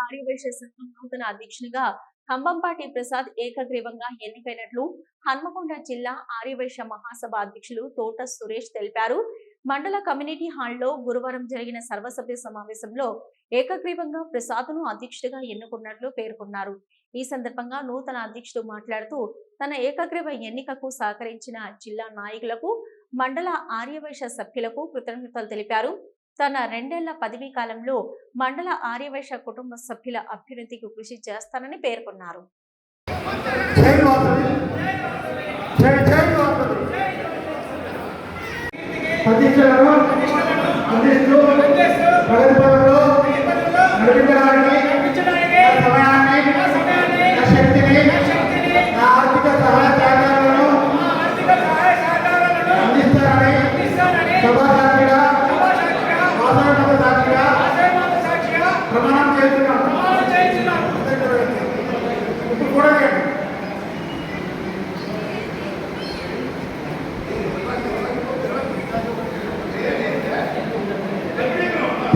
ఆర్యవైశ్య సంఘం నూతన అధ్యక్షునిగా కంబంపాటి ప్రసాద్ ఏకగ్రీవంగా ఎన్నికైనట్లు హన్మకొండ జిల్లా ఆర్యవైశ్య మహాసభ అధ్యక్షులు తోట సురేష్ తెలిపారు. మండల కమ్యూనిటీ హాల్లో గురువారం జరిగిన సర్వసభ్య సమావేశంలో ఏకగ్రీవంగా ప్రసాద్ను అధ్యక్షుడిగా ఎన్నుకున్నట్లు పేర్కొన్నారు. ఈ సందర్భంగా నూతన అధ్యక్షుడు మాట్లాడుతూ తన ఏకగ్రీవ ఎన్నికకు సహకరించిన జిల్లా నాయకులకు, మండల ఆర్యవైశ్య సభ్యులకు కృతజ్ఞతలు తెలిపారు. తన 2 ఏళ్ల పదవీ కాలంలో మండల ఆర్యవైశ్య కుటుంబ సభ్యుల అభ్యున్నతికి కృషి చేస్తానని పేర్కొన్నారు. ప్రమాణం చేస్తున్నాను.